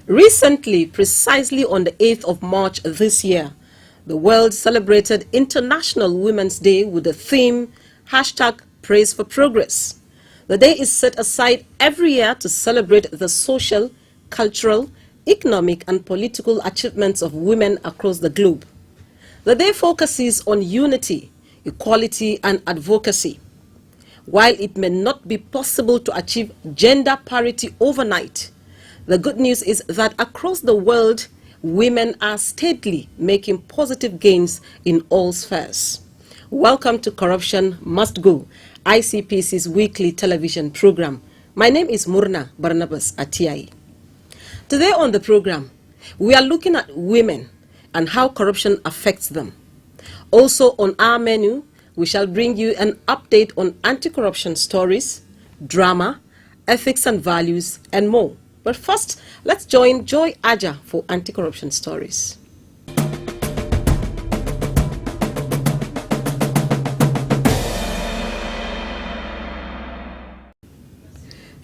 Recently, precisely on the 8th of March this year, the world celebrated International Women's Day with the theme #Praise for Progress. The day is set aside every year to celebrate the social, cultural, economic and political achievements of women across the globe. The day focuses on unity, equality and advocacy. While it may not be possible to achieve gender parity overnight, the good news is that across the world, women are steadily making positive gains in all spheres. Welcome to Corruption Must Go, ICPC's weekly television program. My name is Murna Barnabas Atiai. Today on the program, we are looking at women and how corruption affects them. Also on our menu, we shall bring you an update on anti-corruption stories, drama, ethics and values, and more. But first, let's join Joy Aja for anti-corruption stories.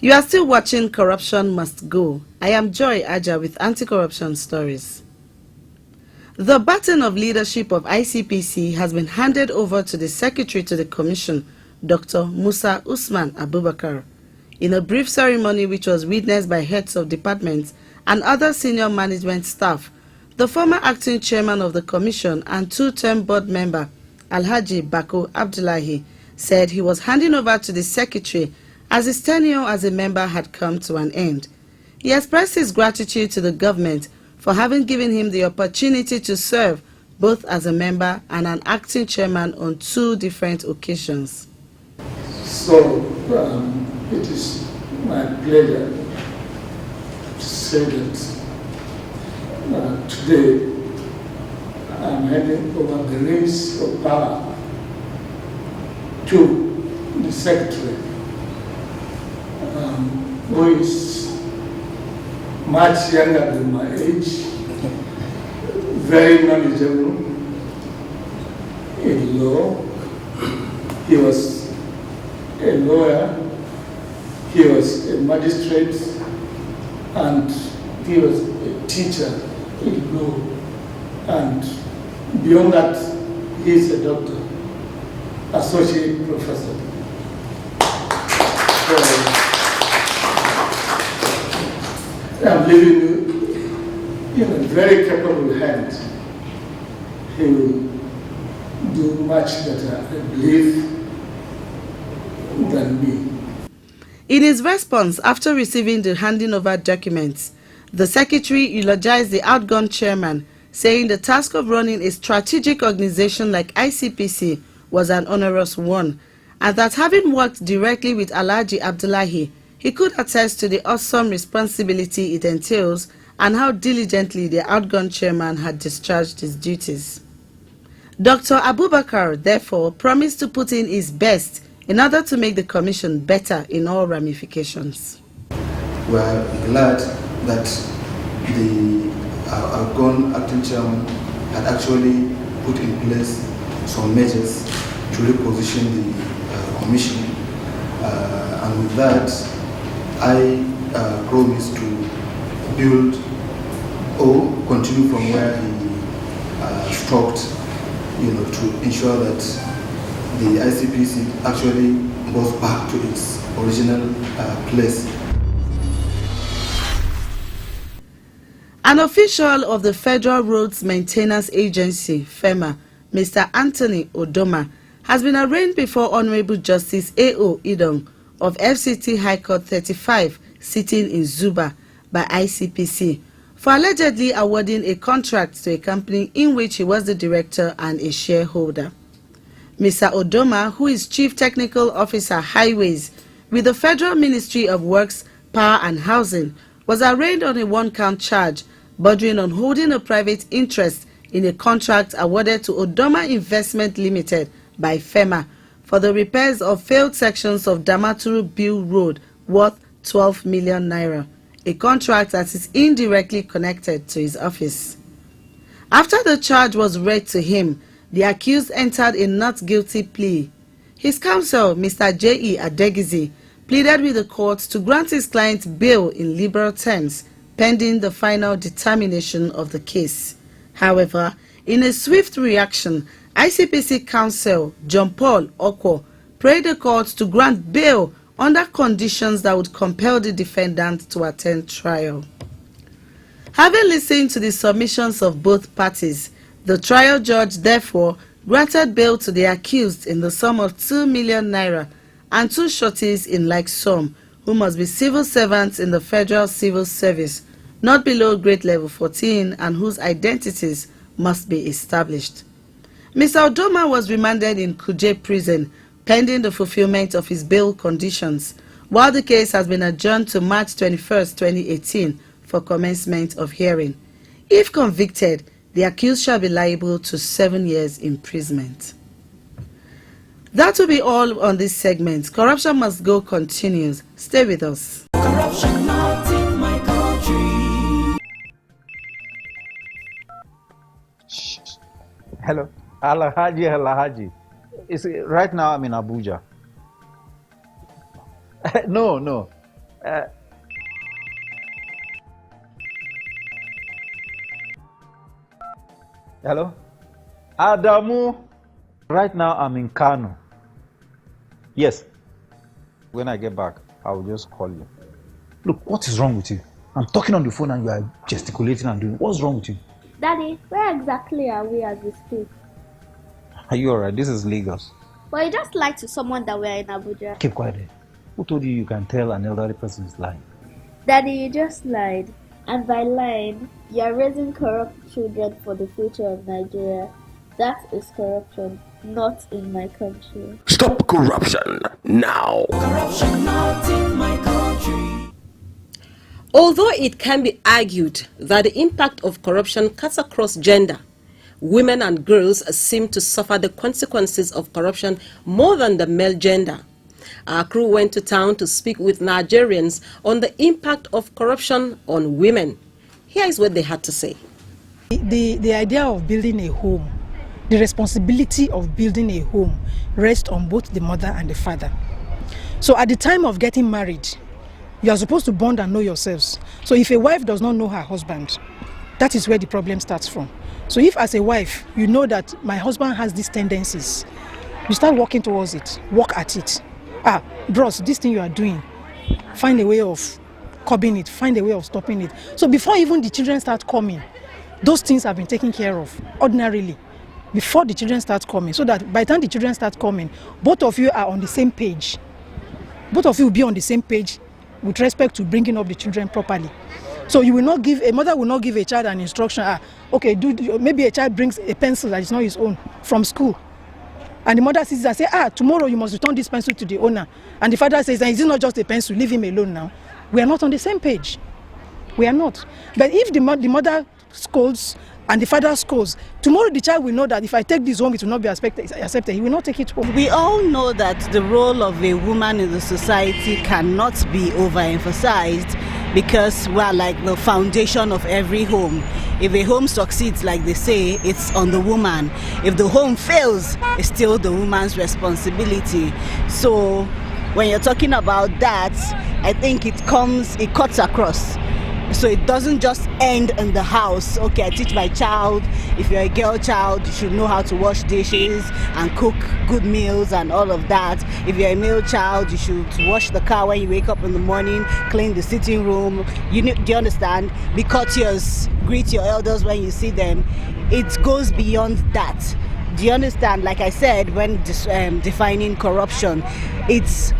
You are still watching Corruption Must Go. I am Joy Aja with anti-corruption stories. The baton of leadership of ICPC has been handed over to the Secretary to the Commission, Dr. Musa Usman Abubakar. In a brief ceremony which was witnessed by heads of departments and other senior management staff, the former acting chairman of the Commission and two-term board member, Alhaji Bako Abdullahi, said he was handing over to the Secretary as his tenure as a member had come to an end. He expressed his gratitude to the government for having given him the opportunity to serve both as a member and an acting chairman on two different occasions. So it is my pleasure to say that today I'm handing over the reins of power to the Secretary, who is much younger than my age, very knowledgeable in law. He was a lawyer, he was a magistrate, and he was a teacher in law. And beyond that, he is a doctor, associate professor. So, I'm leaving you in a very capable hand. He will do much better, I believe, than me. In his response after receiving the handing over documents, the Secretary eulogized the outgone chairman, saying the task of running a strategic organization like ICPC was an onerous one, and that having worked directly with Alhaji Abdullahi, he could attest to the awesome responsibility it entails and how diligently the outgone chairman had discharged his duties. Dr. Abubakar, therefore, promised to put in his best in order to make the commission better in all ramifications. We are glad that the outgone acting chairman had actually put in place some measures to reposition the commission, and with that, I promise to build or continue from where he stopped, to ensure that the ICPC actually goes back to its original place. An official of the Federal Roads Maintenance Agency, FEMA, Mr. Anthony Odoma, has been arraigned before Honorable Justice A.O. Idong of FCT High Court 35, sitting in Zuba, by ICPC, for allegedly awarding a contract to a company in which he was the director and a shareholder. Mr. Odoma, who is Chief Technical Officer Highways with the Federal Ministry of Works, Power and Housing, was arraigned on a one-count charge bordering on holding a private interest in a contract awarded to Odoma Investment Limited by FEMA for the repairs of failed sections of Damaturu Bill Road worth 12 million naira, a contract that is indirectly connected to his office. After the charge was read to him, the accused entered a not guilty plea. His counsel, Mr. J.E. Adegizi, pleaded with the court to grant his client bail in liberal terms pending the final determination of the case. However, in a swift reaction, ICPC counsel John Paul Okwo prayed the court to grant bail under conditions that would compel the defendant to attend trial. Having listened to the submissions of both parties, the trial judge therefore granted bail to the accused in the sum of 2 million naira and 2 sureties in like sum, who must be civil servants in the Federal Civil Service, not below grade level 14, and whose identities must be established. Mr. Udoma was remanded in Kuje prison pending the fulfillment of his bail conditions, while the case has been adjourned to March 21, 2018 for commencement of hearing. If convicted, the accused shall be liable to 7 years imprisonment. That will be all on this segment. Corruption Must Go continues. Stay with us. Corruption not in my country. Hello, Alhaji. Right now I'm in Abuja. No. Hello, Adamu. Right now I'm in Kano. Yes. When I get back, I will just call you. Look, what is wrong with you? I'm talking on the phone and you are gesticulating and doing. What's wrong with you? Daddy, where exactly are we as we speak? Are you alright? This is Lagos. Well, you just lied to someone that we're in Abuja. Keep quiet there. Who told you can tell an elderly person is lying? Daddy, you just lied. And by lying, you're raising corrupt children for the future of Nigeria. That is corruption, not in my country. Stop corruption now. Corruption not in my country. Although it can be argued that the impact of corruption cuts across gender, women and girls seem to suffer the consequences of corruption more than the male gender. Our crew went to town to speak with Nigerians on the impact of corruption on women. Here is what they had to say. The idea of building a home, the responsibility of building a home rests on both the mother and the father. So at the time of getting married, you are supposed to bond and know yourselves. So if a wife does not know her husband, that is where the problem starts from. So if as a wife, you know that my husband has these tendencies, you start working towards it, work at it. Bros, this thing you are doing, find a way of curbing it, find a way of stopping it. So before even the children start coming, those things have been taken care of ordinarily before the children start coming, so that by the time the children start coming, both of you are on the same page. Both of you will be on the same page with respect to bringing up the children properly. So you will not give, a mother will not give a child an instruction, okay, maybe a child brings a pencil that is not his own from school. And the mother sees and says, tomorrow you must return this pencil to the owner. And the father says, is it not just a pencil, leave him alone now. We are not on the same page. We are not. But if the mother scolds and the father scolds, tomorrow the child will know that if I take this home, it will not be accepted. He will not take it home. We all know that the role of a woman in the society cannot be overemphasized because we are like the foundation of every home. If a home succeeds, like they say, it's on the woman. If the home fails, it's still the woman's responsibility. So when you're talking about that, I think it cuts across. So it doesn't just end in the house. Okay, I teach my child, if you're a girl child, you should know how to wash dishes and cook good meals and all of that. If you're a male child, you should wash the car when you wake up in the morning, clean the sitting room. Do you understand? Be courteous, greet your elders when you see them. It goes beyond that. Do you understand? Like I said, when defining corruption, it's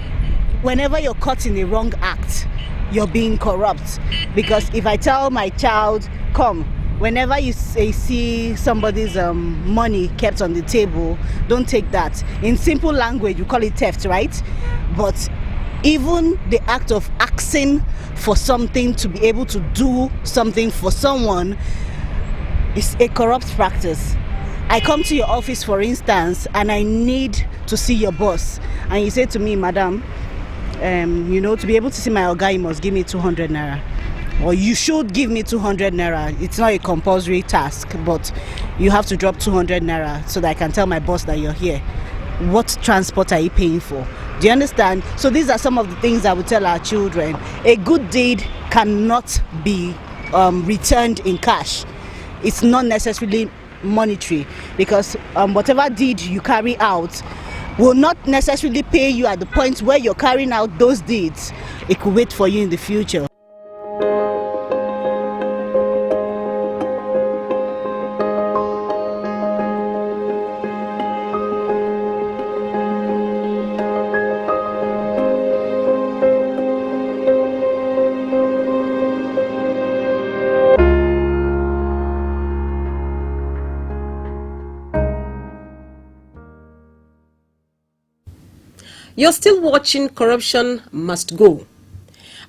whenever you're caught in a wrong act, you're being corrupt. Because if I tell my child, come, whenever you see somebody's money kept on the table, don't take that. In simple language, we call it theft, right? But even the act of asking for something, to be able to do something for someone, is a corrupt practice. I come to your office, for instance, and I need to see your boss. And you say to me, madam, to be able to see my oga, you must give me 200 naira. Or you should give me 200 naira. It's not a compulsory task, but you have to drop 200 naira so that I can tell my boss that you're here. What transport are you paying for? Do you understand? So these are some of the things I would tell our children. A good deed cannot be returned in cash. It's not necessarily monetary, because whatever deed you carry out will not necessarily pay you at the point where you're carrying out those deeds. It could wait for you in the future. You're still watching Corruption Must Go.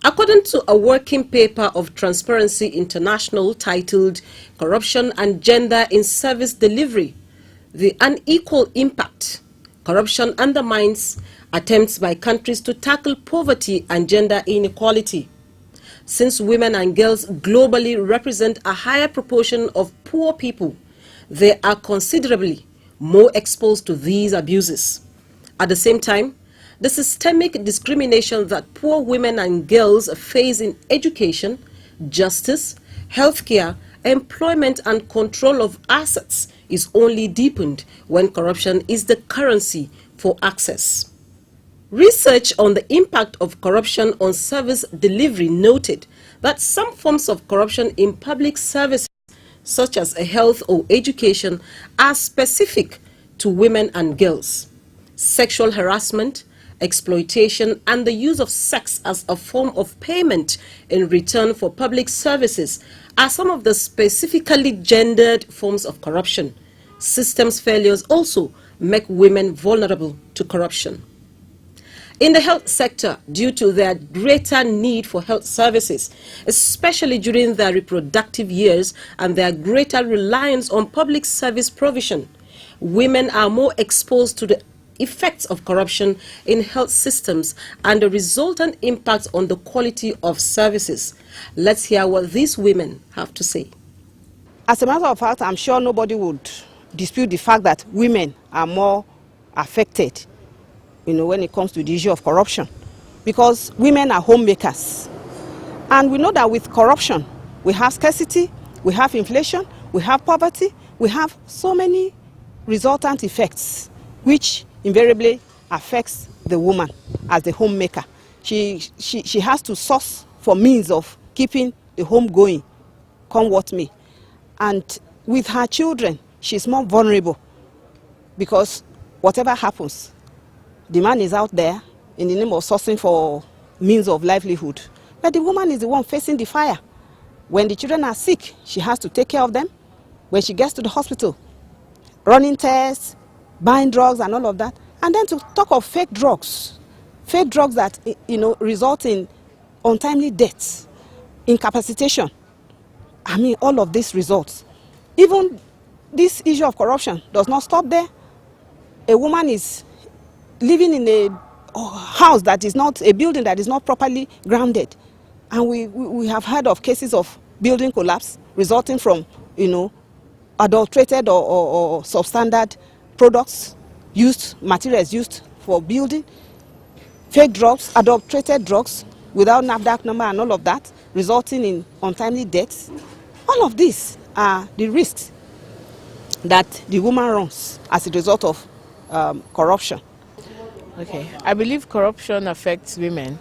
According to a working paper of Transparency International titled Corruption and Gender in Service Delivery, the unequal impact corruption undermines attempts by countries to tackle poverty and gender inequality. Since women and girls globally represent a higher proportion of poor people, they are considerably more exposed to these abuses. At the same time, the systemic discrimination that poor women and girls face in education, justice, healthcare, employment and control of assets is only deepened when corruption is the currency for access. Research on the impact of corruption on service delivery noted that some forms of corruption in public services, such as health or education, are specific to women and girls. Sexual harassment, exploitation, and the use of sex as a form of payment in return for public services are some of the specifically gendered forms of corruption. Systems failures also make women vulnerable to corruption. In the health sector, due to their greater need for health services, especially during their reproductive years and their greater reliance on public service provision, women are more exposed to the effects of corruption in health systems and the resultant impact on the quality of services. Let's hear what these women have to say. As a matter of fact, I'm sure nobody would dispute the fact that women are more affected, when it comes to the issue of corruption, because women are homemakers. And we know that with corruption, we have scarcity, we have inflation, we have poverty, we have so many resultant effects, which invariably affects the woman as the homemaker. She has to source for means of keeping the home going, come what may. And with her children, she's more vulnerable, because whatever happens, the man is out there in the name of sourcing for means of livelihood. But the woman is the one facing the fire. When the children are sick, she has to take care of them. When she gets to the hospital, running tests, buying drugs and all of that. And then to talk of fake drugs that, result in untimely deaths, incapacitation. I mean, all of these results. Even this issue of corruption does not stop there. A woman is living in a house that is not, a building that is not properly grounded. And we have heard of cases of building collapse resulting from, adulterated or substandard products materials used for building, fake drugs, adulterated drugs without NAFDAC number and all of that, resulting in untimely deaths. All of these are the risks that the woman runs as a result of corruption. Okay, I believe corruption affects women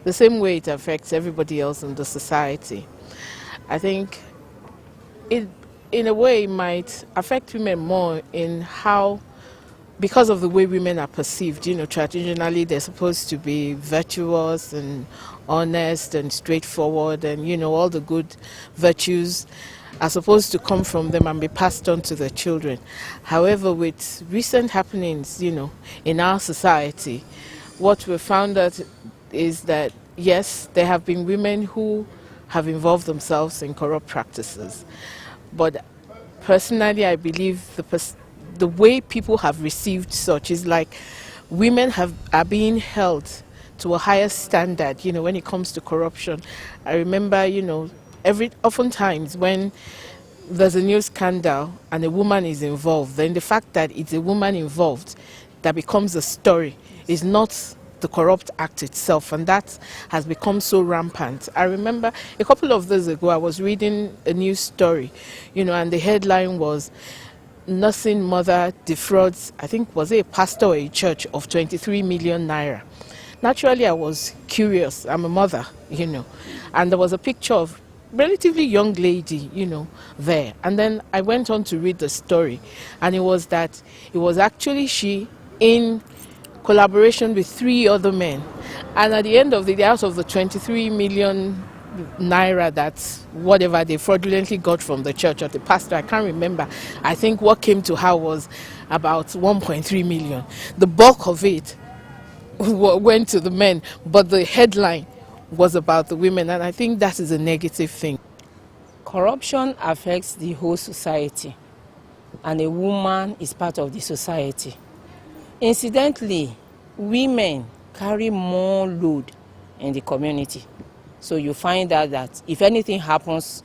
the same way it affects everybody else in the society. I think it, in a way, might affect women more in how, because of the way women are perceived. Traditionally they're supposed to be virtuous and honest and straightforward, and all the good virtues are supposed to come from them and be passed on to their children. However, with recent happenings, in our society, what we found out is that, yes, there have been women who have involved themselves in corrupt practices. But personally, I believe the way people have received such is like women are being held to a higher standard, when it comes to corruption. I remember, oftentimes when there's a new scandal and a woman is involved, then the fact that it's a woman involved that becomes a story is not the Corrupt Act itself, and that has become so rampant. I remember a couple of days ago I was reading a news story, and the headline was nursing mother defrauds, I think was it a pastor or a church, of 23 million naira. Naturally, I was curious. I'm a mother, and there was a picture of relatively young lady, there. And then I went on to read the story, and it was actually she in collaboration with 3 other men. And at the end of the day, out of the 23 million naira, that's whatever they fraudulently got from the church or the pastor, I can't remember. I think what came to her was about 1.3 million. The bulk of it went to the men, but the headline was about the women, and I think that is a negative thing. Corruption affects the whole society, and a woman is part of the society. Incidentally, women carry more load in the community. So you find out that if anything happens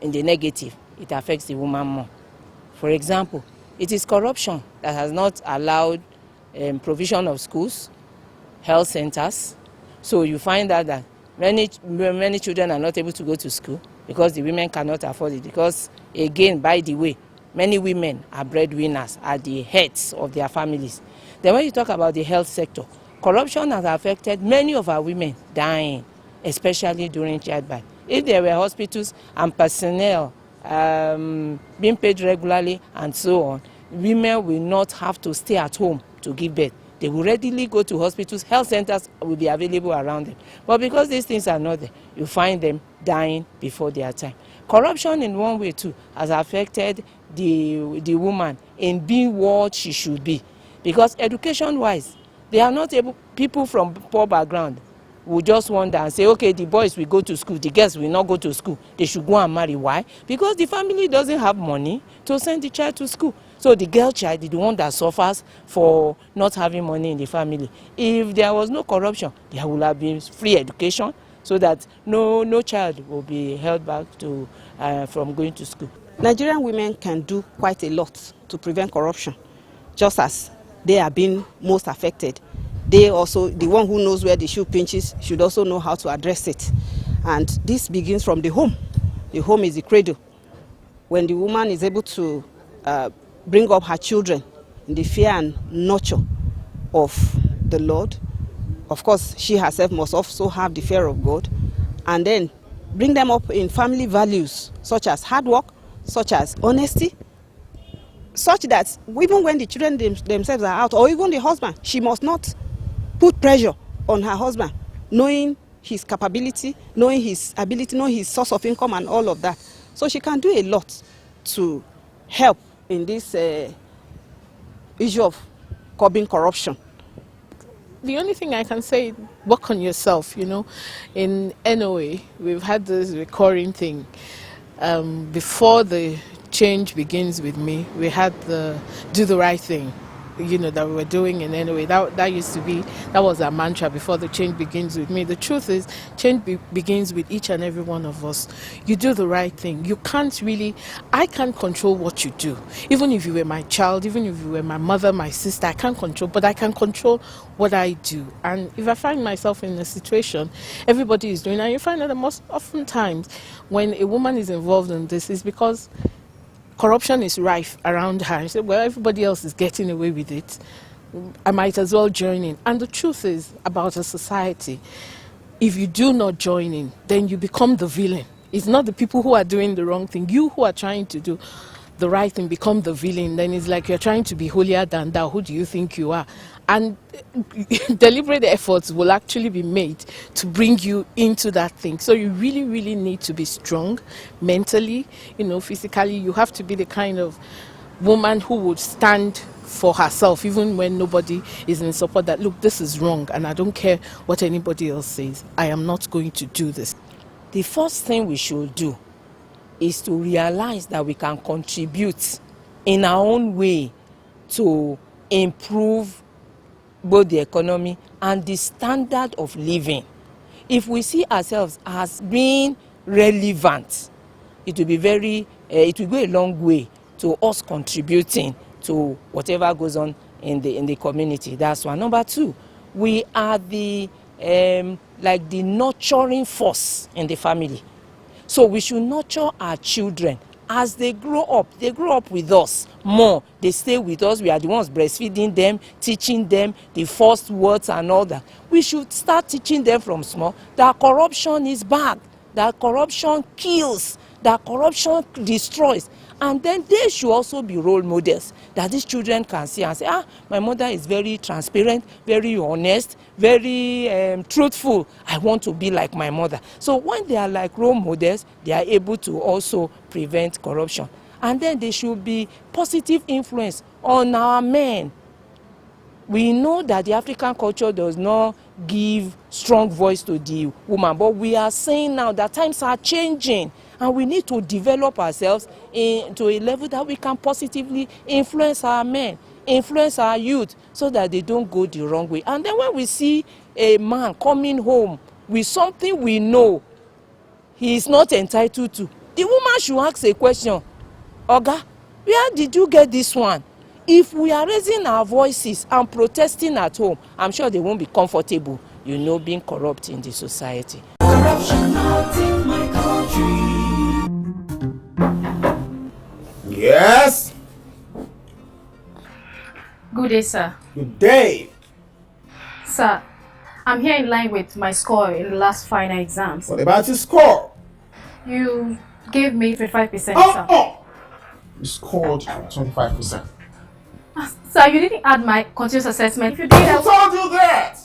in the negative, it affects the woman more. For example, it is corruption that has not allowed provision of schools, health centers. So you find out that many children are not able to go to school because the women cannot afford it. Because again, by the way, many women are breadwinners, are the heads of their families. Then when you talk about the health sector, corruption has affected many of our women dying, especially during childbirth. If there were hospitals and personnel being paid regularly and so on, women will not have to stay at home to give birth. They will readily go to hospitals, health centers will be available around them. But because these things are not there, you find them dying before their time. Corruption in one way too has affected the woman in being what she should be. Because education-wise, they are not able, people from poor background will just wonder and say, okay, the boys will go to school, the girls will not go to school. They should go and marry. Why? Because the family doesn't have money to send the child to school. So the girl child is the one that suffers for not having money in the family. If there was no corruption, there would have been free education so that no child will be held back from going to school. Nigerian women can do quite a lot to prevent corruption, just as they are being most affected. They also, the one who knows where the shoe pinches, should also know how to address it. And this begins from the home. The home is the cradle. When the woman is able to bring up her children in the fear and nurture of the Lord, of course, she herself must also have the fear of God, and then bring them up in family values, such as hard work, such as honesty, such that even when the children themselves are out, or even the husband, she must not put pressure on her husband, knowing his capability, knowing his ability, knowing his source of income and all of that. So she can do a lot to help in this issue of curbing corruption. The only thing I can say, work on yourself, In NOA, we've had this recurring thing. Before the change begins with me, we had the do the right thing, that we were doing in NOA. That used to be, that was our mantra before the change begins with me. The truth is, change begins with each and every one of us. You do the right thing. You can't really, I can't control what you do. Even if you were my child, even if you were my mother, my sister, I can't control, but I can control what I do. And if I find myself in a situation everybody is doing, and you find that the most often times when a woman is involved in this is because corruption is rife around her. You say, well, everybody else is getting away with it, I might as well join in. And the truth is about a society, if you do not join in, then you become the villain. It's not the people who are doing the wrong thing. You who are trying to do the right thing become the villain. Then it's like you're trying to be holier than thou. Who do you think you are? And deliberate efforts will actually be made to bring you into that thing. So you really, really need to be strong mentally, physically. You have to be the kind of woman who would stand for herself even when nobody is in support, that look, this is wrong and I don't care what anybody else says. I am not going to do this. The first thing we should do is to realize that we can contribute in our own way to improve both the economy and the standard of living. If we see ourselves as being relevant, it will go a long way to us contributing to whatever goes on in the community. That's one. Number two, we are the like the nurturing force in the family. So we should nurture our children. As they grow up with us more. They stay with us. We are the ones breastfeeding them, teaching them the first words and all that. We should start teaching them from small that corruption is bad, that corruption kills, that corruption destroys. And then they should also be role models that these children can see and say, my mother is very transparent, very honest, very truthful. I want to be like my mother. So when they are like role models, they are able to also prevent corruption. And then they should be positive influence on our men. We know that the African culture does not give strong voice to the woman, but we are saying now that times are changing and we need to develop ourselves to a level that we can positively influence our men, influence our youth so that they don't go the wrong way. And then when we see a man coming home with something we know he is not entitled to, the woman should ask a question, Oga, where did you get this one? If we are raising our voices and protesting at home, I'm sure they won't be comfortable, being corrupt in the society. Corruption not in my country. Yes? Good day, sir. Good day. Sir, I'm here in line with my score in the last final exams. What about your score? You gave me 25%, sir. You scored 25%. Sir, you didn't add my continuous assessment. If you did, Who told you that?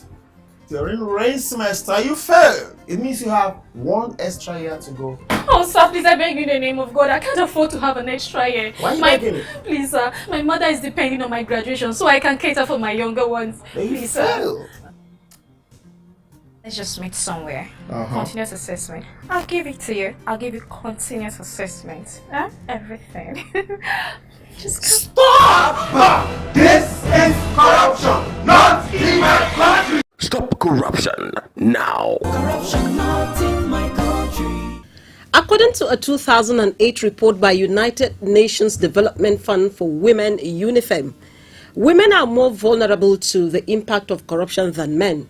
During rain semester, you failed. It means you have one extra year to go. Oh, sir, please, I beg you in the name of God. I can't afford to have an extra year. Why are you begging it? Please, sir, my mother is depending on my graduation, so I can cater for my younger ones. You failed. Let's just meet somewhere. Continuous assessment. I'll give it to you. I'll give you continuous assessment. Everything. Just stop! This is corruption, not in my country. Stop corruption now. Corruption not in my country. According to a 2008 report by United Nations Development Fund for Women, UNIFEM, women are more vulnerable to the impact of corruption than men.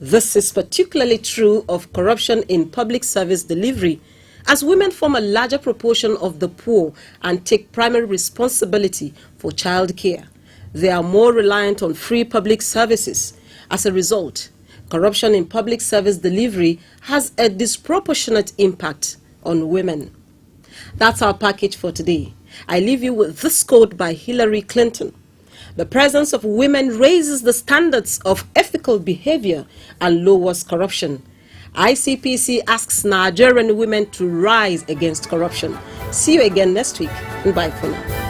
This is particularly true of corruption in public service delivery, as women form a larger proportion of the poor and take primary responsibility for child care. They are more reliant on free public services. As a result, corruption in public service delivery has a disproportionate impact on women. That's our package for today. I leave you with this quote by Hillary Clinton. The presence of women raises the standards of ethical behavior and lowers corruption. ICPC asks Nigerian women to rise against corruption. See you again next week, and bye for now.